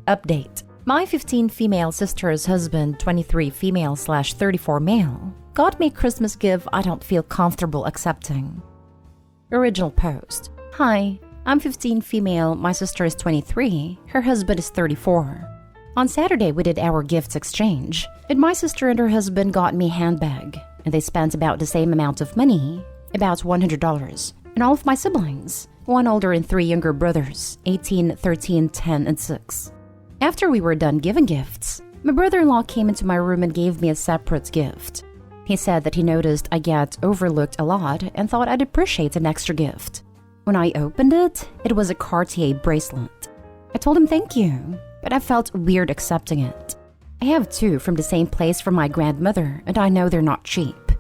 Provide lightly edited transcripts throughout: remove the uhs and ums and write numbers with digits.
Update. My 15 female sister's husband, 23 female/34 male, got me a Christmas gift I don't feel comfortable accepting. Original post. Hi, I'm 15 female, my sister is 23, her husband is 34. On Saturday we did our gifts exchange, and my sister and her husband got me a handbag, and they spent about the same amount of money, about $100, and all of my siblings, one older and three younger brothers, 18, 13, 10, and 6. After we were done giving gifts, my brother-in-law came into my room and gave me a separate gift. He said that he noticed I get overlooked a lot and thought I'd appreciate an extra gift. When I opened it, it was a Cartier bracelet. I told him thank you, but I felt weird accepting it. I have two from the same place from my grandmother, and I know they're not cheap.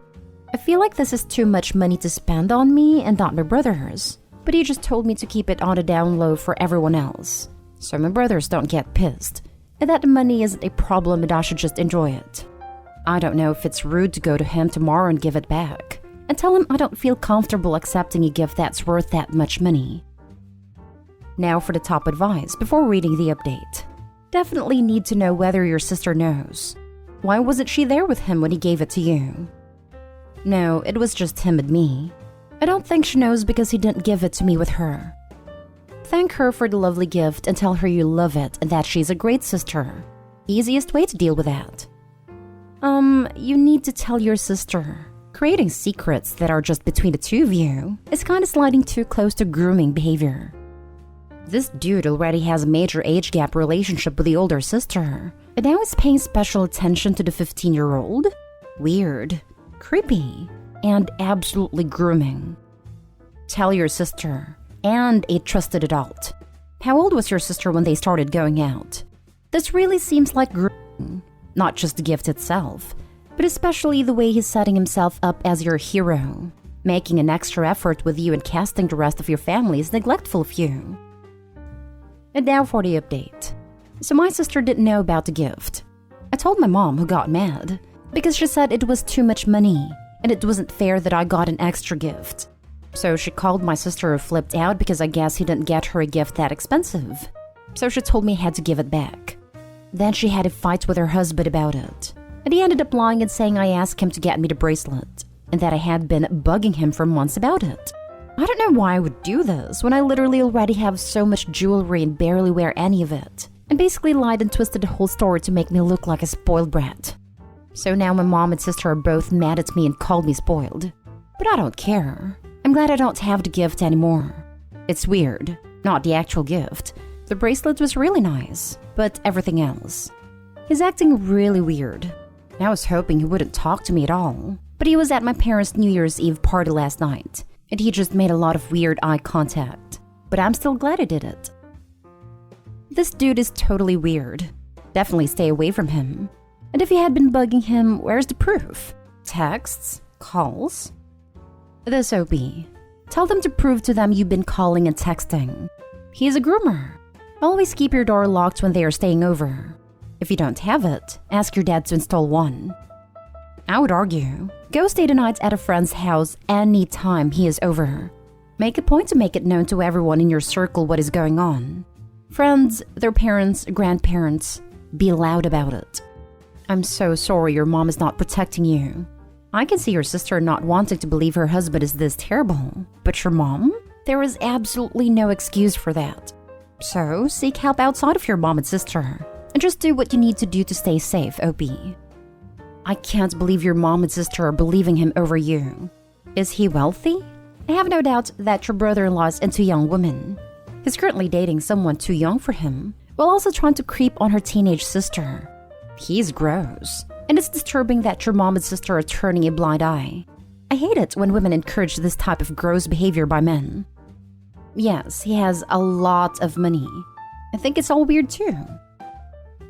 I feel like this is too much money to spend on me and not my brother's, but he just told me to keep it on a down low for everyone else, so my brothers don't get pissed, and that the money isn't a problem and I should just enjoy it. I don't know if it's rude to go to him tomorrow and give it back, and tell him I don't feel comfortable accepting a gift that's worth that much money. Now for the top advice before reading the update. Definitely need to know whether your sister knows. Why wasn't she there with him when he gave it to you? No, it was just him and me. I don't think she knows because he didn't give it to me with her. Thank her for the lovely gift and tell her you love it and that she's a great sister. Easiest way to deal with that. You need to tell your sister. Creating secrets that are just between the two of you is kind of sliding too close to grooming behavior. This dude already has a major age gap relationship with the older sister, and now is paying special attention to the 15-year-old? Weird, creepy, and absolutely grooming. Tell your sister, and a trusted adult. How old was your sister when they started going out? This really seems like grooming, not just the gift itself, but especially the way he's setting himself up as your hero, making an extra effort with you and casting the rest of your family as neglectful of you. And now for the update. So my sister didn't know about the gift. I told my mom, who got mad, because she said it was too much money, and it wasn't fair that I got an extra gift. So she called my sister who flipped out because I guess he didn't get her a gift that expensive. So she told me I had to give it back. Then she had a fight with her husband about it. And he ended up lying and saying I asked him to get me the bracelet, and that I had been bugging him for months about it. I don't know why I would do this when I literally already have so much jewelry and barely wear any of it, and basically lied and twisted the whole story to make me look like a spoiled brat. So now my mom and sister are both mad at me and called me spoiled. But I don't care. I'm glad I don't have the gift anymore. It's weird, not the actual gift. The bracelet was really nice, but everything else. He's acting really weird. I was hoping he wouldn't talk to me at all, but he was at my parents' New Year's Eve party last night, and he just made a lot of weird eye contact. But I'm still glad I did it. This dude is totally weird. Definitely stay away from him. And if you had been bugging him, where's the proof? Texts? Calls? This OP. Tell them to prove to them you've been calling and texting. He is a groomer. Always keep your door locked when they are staying over. If you don't have it, ask your dad to install one. I would argue, go stay the night at a friend's house any time he is over. Make a point to make it known to everyone in your circle what is going on. Friends, their parents, grandparents, be loud about it. I'm so sorry your mom is not protecting you. I can see your sister not wanting to believe her husband is this terrible, but your mom? There is absolutely no excuse for that. So, seek help outside of your mom and sister, and just do what you need to do to stay safe, OP. I can't believe your mom and sister are believing him over you. Is he wealthy? I have no doubt that your brother-in-law is into young women. He's currently dating someone too young for him, while also trying to creep on her teenage sister. He's gross, and it's disturbing that your mom and sister are turning a blind eye. I hate it when women encourage this type of gross behavior by men. Yes, he has a lot of money. I think it's all weird too.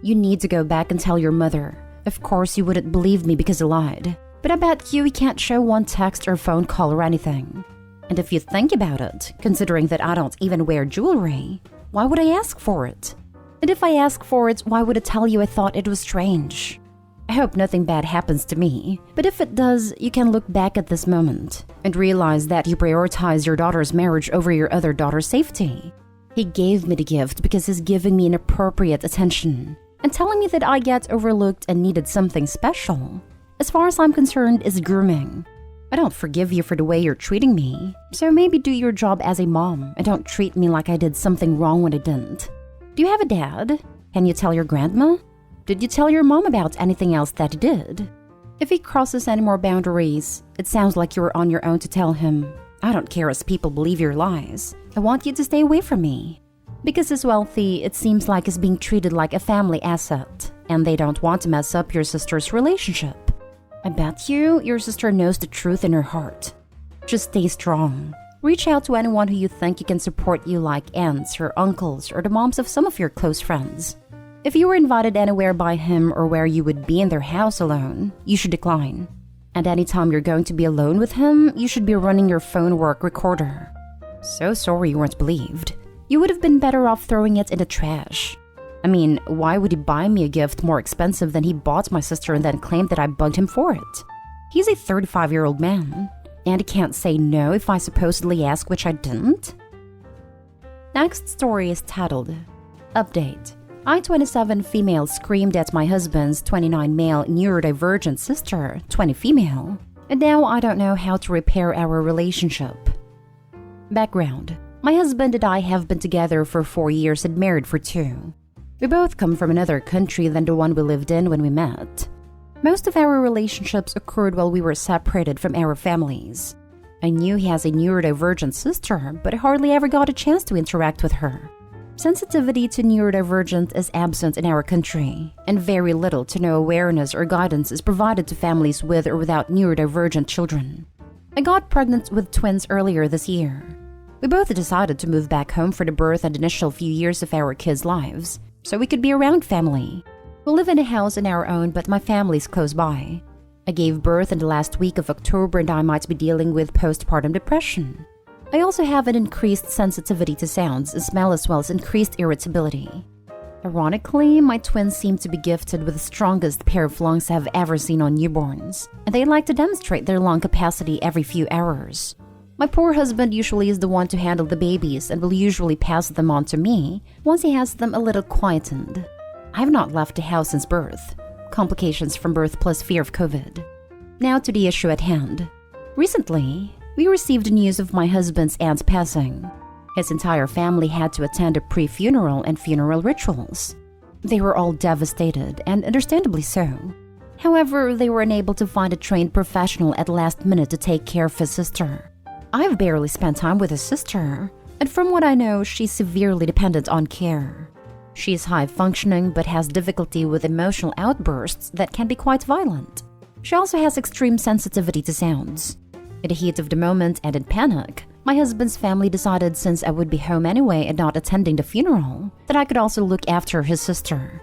You need to go back and tell your mother. Of course you wouldn't believe me because he lied, but I bet you he can't show one text or phone call or anything. And if you think about it, considering that I don't even wear jewelry, why would I ask for it? And if I ask for it, why would I tell you I thought it was strange? I hope nothing bad happens to me, but if it does, you can look back at this moment and realize that you prioritize your daughter's marriage over your other daughter's safety. He gave me the gift because he's giving me inappropriate attention and telling me that I get overlooked and needed something special. As far as I'm concerned, is grooming. I don't forgive you for the way you're treating me, so maybe do your job as a mom and don't treat me like I did something wrong when I didn't. Do you have a dad? Can you tell your grandma? Did you tell your mom about anything else that he did? If he crosses any more boundaries, it sounds like you're on your own to tell him. I don't care as people believe your lies. I want you to stay away from me. Because he's wealthy, it seems like he's being treated like a family asset, and they don't want to mess up your sister's relationship. I bet you your sister knows the truth in her heart. Just stay strong. Reach out to anyone who you think you can support you, like aunts or uncles or the moms of some of your close friends. If you were invited anywhere by him or where you would be in their house alone, you should decline. And anytime you're going to be alone with him, you should be running your phone work recorder. So sorry you weren't believed. You would have been better off throwing it in the trash. I mean, why would he buy me a gift more expensive than he bought my sister and then claim that I bugged him for it? He's a 35-year-old man, and he can't say no if I supposedly ask, which I didn't. Next story is titled, Update. I, 27 female, screamed at my husband's 29 male neurodivergent sister, 20 female, and now I don't know how to repair our relationship. Background. My husband and I have been together for 4 years and married for 2. We both come from another country than the one we lived in when we met. Most of our relationships occurred while we were separated from our families. I knew he has a neurodivergent sister, but I hardly ever got a chance to interact with her. Sensitivity to neurodivergent is absent in our country, and very little to no awareness or guidance is provided to families with or without neurodivergent children. I got pregnant with twins earlier this year. We both decided to move back home for the birth and initial few years of our kids' lives, so we could be around family. We live in a house on our own, but my family's close by. I gave birth in the last week of October and I might be dealing with postpartum depression. I also have an increased sensitivity to sounds and smell as well as increased irritability. Ironically, my twins seem to be gifted with the strongest pair of lungs I've ever seen on newborns, and they like to demonstrate their lung capacity every few hours. My poor husband usually is the one to handle the babies and will usually pass them on to me once he has them a little quietened. I have not left the house since birth. Complications from birth plus fear of COVID. Now to the issue at hand. Recently, we received news of my husband's aunt's passing. His entire family had to attend a pre-funeral and funeral rituals. They were all devastated, and understandably so. However, they were unable to find a trained professional at last minute to take care of his sister. I've barely spent time with his sister, and from what I know, she's severely dependent on care. She is high-functioning but has difficulty with emotional outbursts that can be quite violent. She also has extreme sensitivity to sounds. In the heat of the moment and in panic, my husband's family decided since I would be home anyway and not attending the funeral, that I could also look after his sister.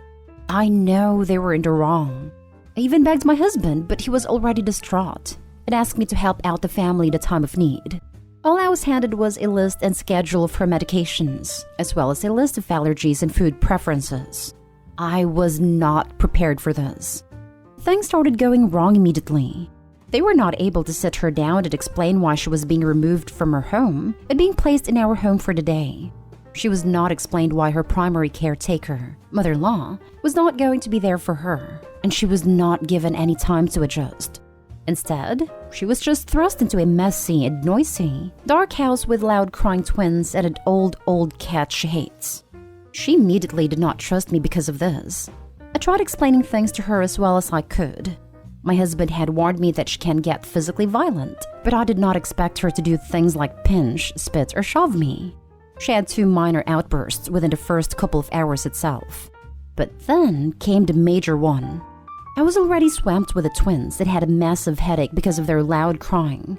I know they were in the wrong. I even begged my husband, but he was already distraught and asked me to help out the family in a time of need. All I was handed was a list and schedule of her medications, as well as a list of allergies and food preferences. I was not prepared for this. Things started going wrong immediately. They were not able to sit her down and explain why she was being removed from her home and being placed in our home for the day. She was not explained why her primary caretaker, mother-in-law, was not going to be there for her, and she was not given any time to adjust. Instead, she was just thrust into a messy and noisy, dark house with loud crying twins and an old cat she hates. She immediately did not trust me because of this. I tried explaining things to her as well as I could. My husband had warned me that she can get physically violent, but I did not expect her to do things like pinch, spit, or shove me. She had 2 minor outbursts within the first couple of hours itself. But then came the major one. I was already swamped with the twins that had a massive headache because of their loud crying.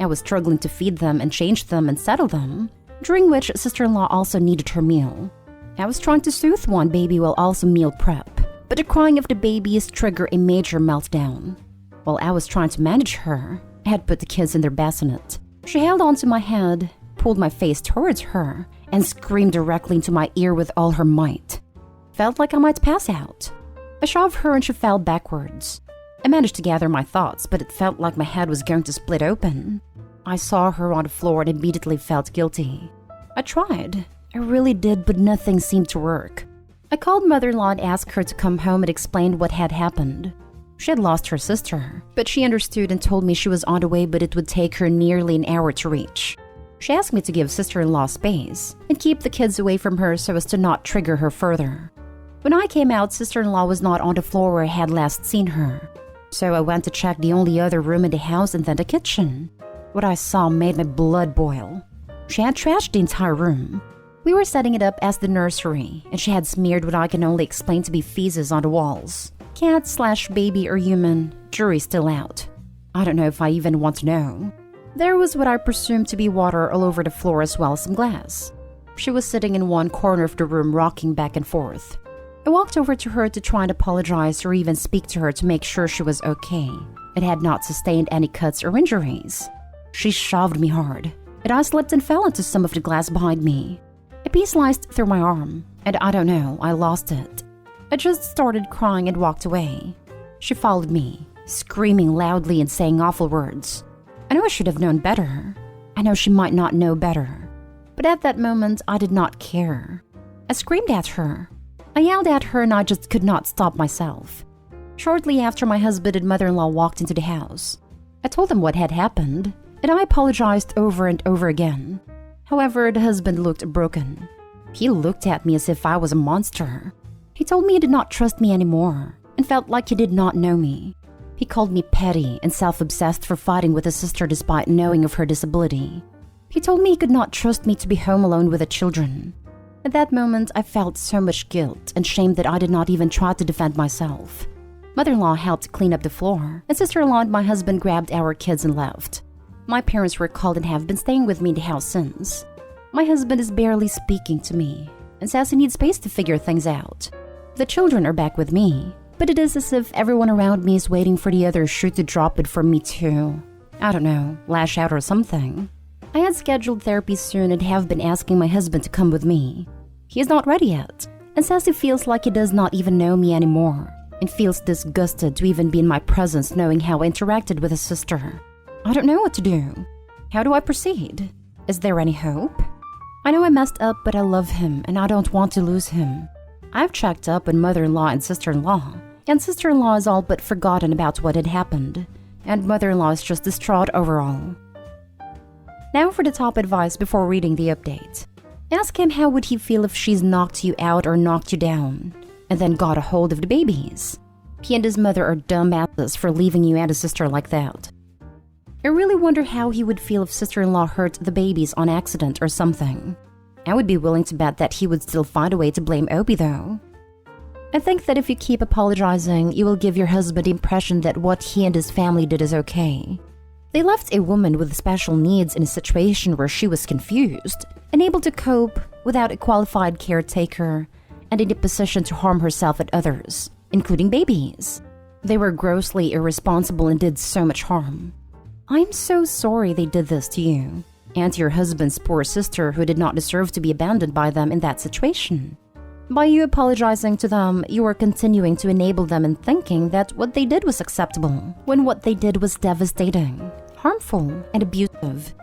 I was struggling to feed them and change them and settle them, during which sister-in-law also needed her meal. I was trying to soothe one baby while also meal prep, but the crying of the babies triggered a major meltdown. While I was trying to manage her, I had put the kids in their bassinet. She held onto my head, pulled my face towards her, and screamed directly into my ear with all her might. Felt like I might pass out. I shoved her and she fell backwards. I managed to gather my thoughts, but it felt like my head was going to split open. I saw her on the floor and immediately felt guilty. I tried. I really did, but nothing seemed to work. I called mother-in-law and asked her to come home and explain what had happened. She had lost her sister, but she understood and told me she was on the way, but it would take her nearly an hour to reach. She asked me to give sister-in-law space and keep the kids away from her so as to not trigger her further. When I came out, sister-in-law was not on the floor where I had last seen her. So I went to check the only other room in the house and then the kitchen. What I saw made my blood boil. She had trashed the entire room. We were setting it up as the nursery, and she had smeared what I can only explain to be feces on the walls. Cat/baby or human, jury's still out. I don't know if I even want to know. There was what I presumed to be water all over the floor as well as some glass. She was sitting in one corner of the room rocking back and forth. I walked over to her to try and apologize or even speak to her to make sure she was okay and had not sustained any cuts or injuries. She shoved me hard, and I slipped and fell into some of the glass behind me. A piece sliced through my arm, and I don't know, I lost it. I just started crying and walked away. She followed me, screaming loudly and saying awful words. I know I should have known better. I know she might not know better. But at that moment, I did not care. I screamed at her. I yelled at her and I just could not stop myself. Shortly after, my husband and mother-in-law walked into the house. I told them what had happened, and I apologized over and over again. However, the husband looked broken. He looked at me as if I was a monster. He told me he did not trust me anymore and felt like he did not know me. He called me petty and self-obsessed for fighting with his sister despite knowing of her disability. He told me he could not trust me to be home alone with the children. At that moment, I felt so much guilt and shame that I did not even try to defend myself. Mother-in-law helped clean up the floor, and sister-in-law and my husband grabbed our kids and left. My parents were called and have been staying with me in the house since. My husband is barely speaking to me and says he needs space to figure things out. The children are back with me, but it is as if everyone around me is waiting for the other shoe to drop it for me to, I don't know, lash out or something. I had scheduled therapy soon and have been asking my husband to come with me. He is not ready yet and says he feels like he does not even know me anymore and feels disgusted to even be in my presence knowing how I interacted with his sister. I don't know what to do. How do I proceed? Is there any hope? I know I messed up, but I love him and I don't want to lose him. I've checked up on mother-in-law and sister-in-law, and sister-in-law is all but forgotten about what had happened, and mother-in-law is just distraught overall. Now for the top advice before reading the update. Ask him how would he feel if she's knocked you out or knocked you down, and then got a hold of the babies. He and his mother are dumbasses for leaving you and his sister like that. I really wonder how he would feel if sister-in-law hurt the babies on accident or something. I would be willing to bet that he would still find a way to blame Obi though. I think that if you keep apologizing, you will give your husband the impression that what he and his family did is okay. They left a woman with special needs in a situation where she was confused, unable to cope without a qualified caretaker, and in a position to harm herself and others, including babies. They were grossly irresponsible and did so much harm. I'm so sorry they did this to you, and to your husband's poor sister who did not deserve to be abandoned by them in that situation. By you apologizing to them, you are continuing to enable them in thinking that what they did was acceptable, when what they did was devastating, harmful, and abusive.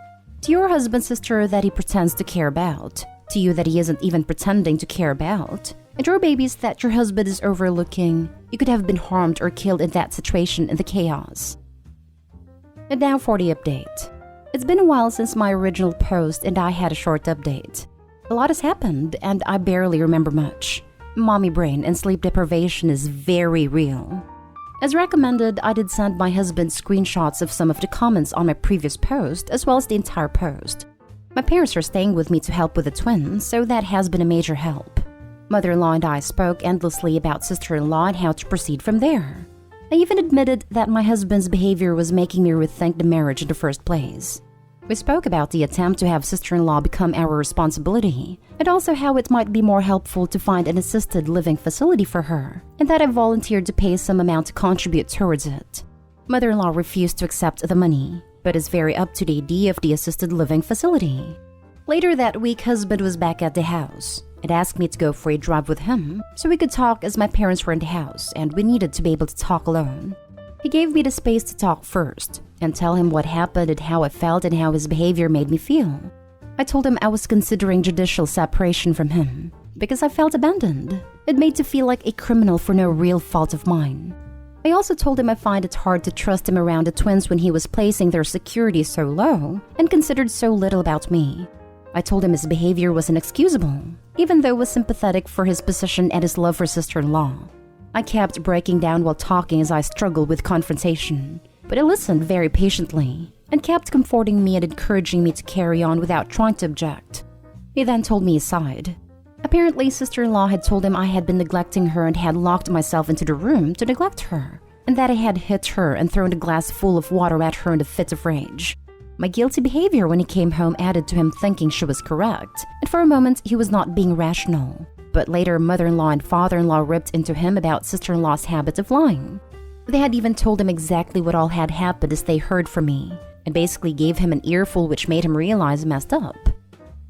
To your husband's sister that he pretends to care about, to you that he isn't even pretending to care about, and your babies that your husband is overlooking, you could have been harmed or killed in that situation in the chaos. And now for the update. It's been a while since my original post and I had a short update. A lot has happened and I barely remember much. Mommy brain and sleep deprivation is very real. As recommended, I did send my husband screenshots of some of the comments on my previous post as well as the entire post. My parents are staying with me to help with the twins, so that has been a major help. Mother-in-law and I spoke endlessly about sister-in-law and how to proceed from there. I even admitted that my husband's behavior was making me rethink the marriage in the first place. We spoke about the attempt to have sister-in-law become our responsibility, and also how it might be more helpful to find an assisted living facility for her, and that I volunteered to pay some amount to contribute towards it. Mother-in-law refused to accept the money, but is very up to the idea of the assisted living facility. Later that week, husband was back at the house and asked me to go for a drive with him so we could talk as my parents were in the house and we needed to be able to talk alone. He gave me the space to talk first and tell him what happened and how I felt and how his behavior made me feel. I told him I was considering judicial separation from him because I felt abandoned. It made to feel like a criminal for no real fault of mine. I also told him I find it hard to trust him around the twins when he was placing their security so low and considered so little about me. I told him his behavior was inexcusable, even though I was sympathetic for his position and his love for sister-in-law. I kept breaking down while talking as I struggled with confrontation, but he listened very patiently and kept comforting me and encouraging me to carry on without trying to object. He then told me aside. Apparently, sister-in-law had told him I had been neglecting her and had locked myself into the room to neglect her, and that I had hit her and thrown a glass full of water at her in a fit of rage. My guilty behavior when he came home added to him thinking she was correct, and for a moment he was not being rational. But later, mother-in-law and father-in-law ripped into him about sister-in-law's habit of lying. They had even told him exactly what all had happened as they heard from me, and basically gave him an earful which made him realize he messed up.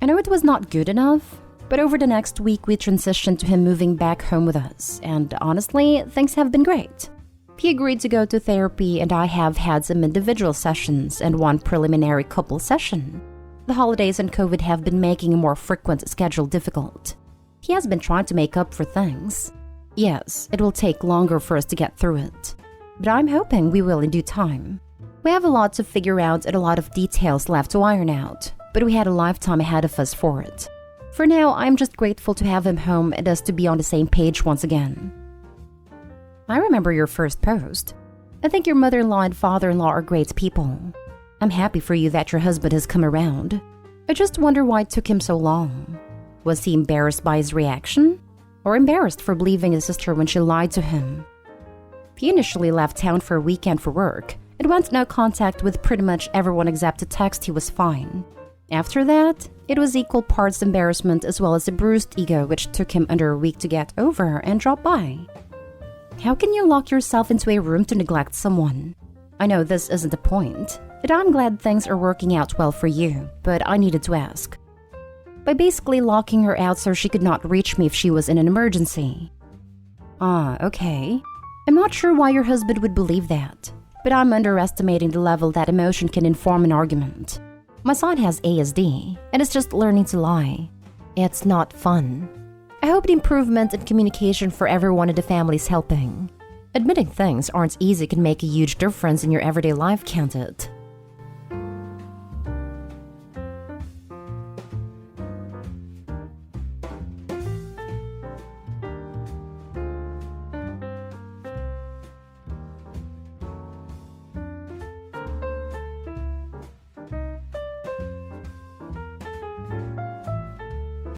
I know it was not good enough, but over the next week we transitioned to him moving back home with us, and honestly, things have been great. He agreed to go to therapy, and I have had some individual sessions and one preliminary couple session. The holidays and COVID have been making a more frequent schedule difficult. He has been trying to make up for things. Yes, it will take longer for us to get through it, but I'm hoping we will in due time. We have a lot to figure out and a lot of details left to iron out, but we had a lifetime ahead of us for it. For now, I'm just grateful to have him home and us to be on the same page once again. I remember your first post. I think your mother-in-law and father-in-law are great people. I'm happy for you that your husband has come around. I just wonder why it took him so long. Was he embarrassed by his reaction? Or embarrassed for believing his sister when she lied to him? He initially left town for a weekend for work and went no contact with pretty much everyone except to text he was fine. After that, it was equal parts embarrassment as well as a bruised ego which took him under a week to get over and drop by. How can you lock yourself into a room to neglect someone? I know this isn't the point, and I'm glad things are working out well for you, but I needed to ask. By basically locking her out so she could not reach me if she was in an emergency. Ah, okay. I'm not sure why your husband would believe that, but I'm underestimating the level that emotion can inform an argument. My son has ASD, and is just learning to lie. It's not fun. I hope the improvement in communication for everyone in the family is helping. Admitting things aren't easy can make a huge difference in your everyday life, can't it?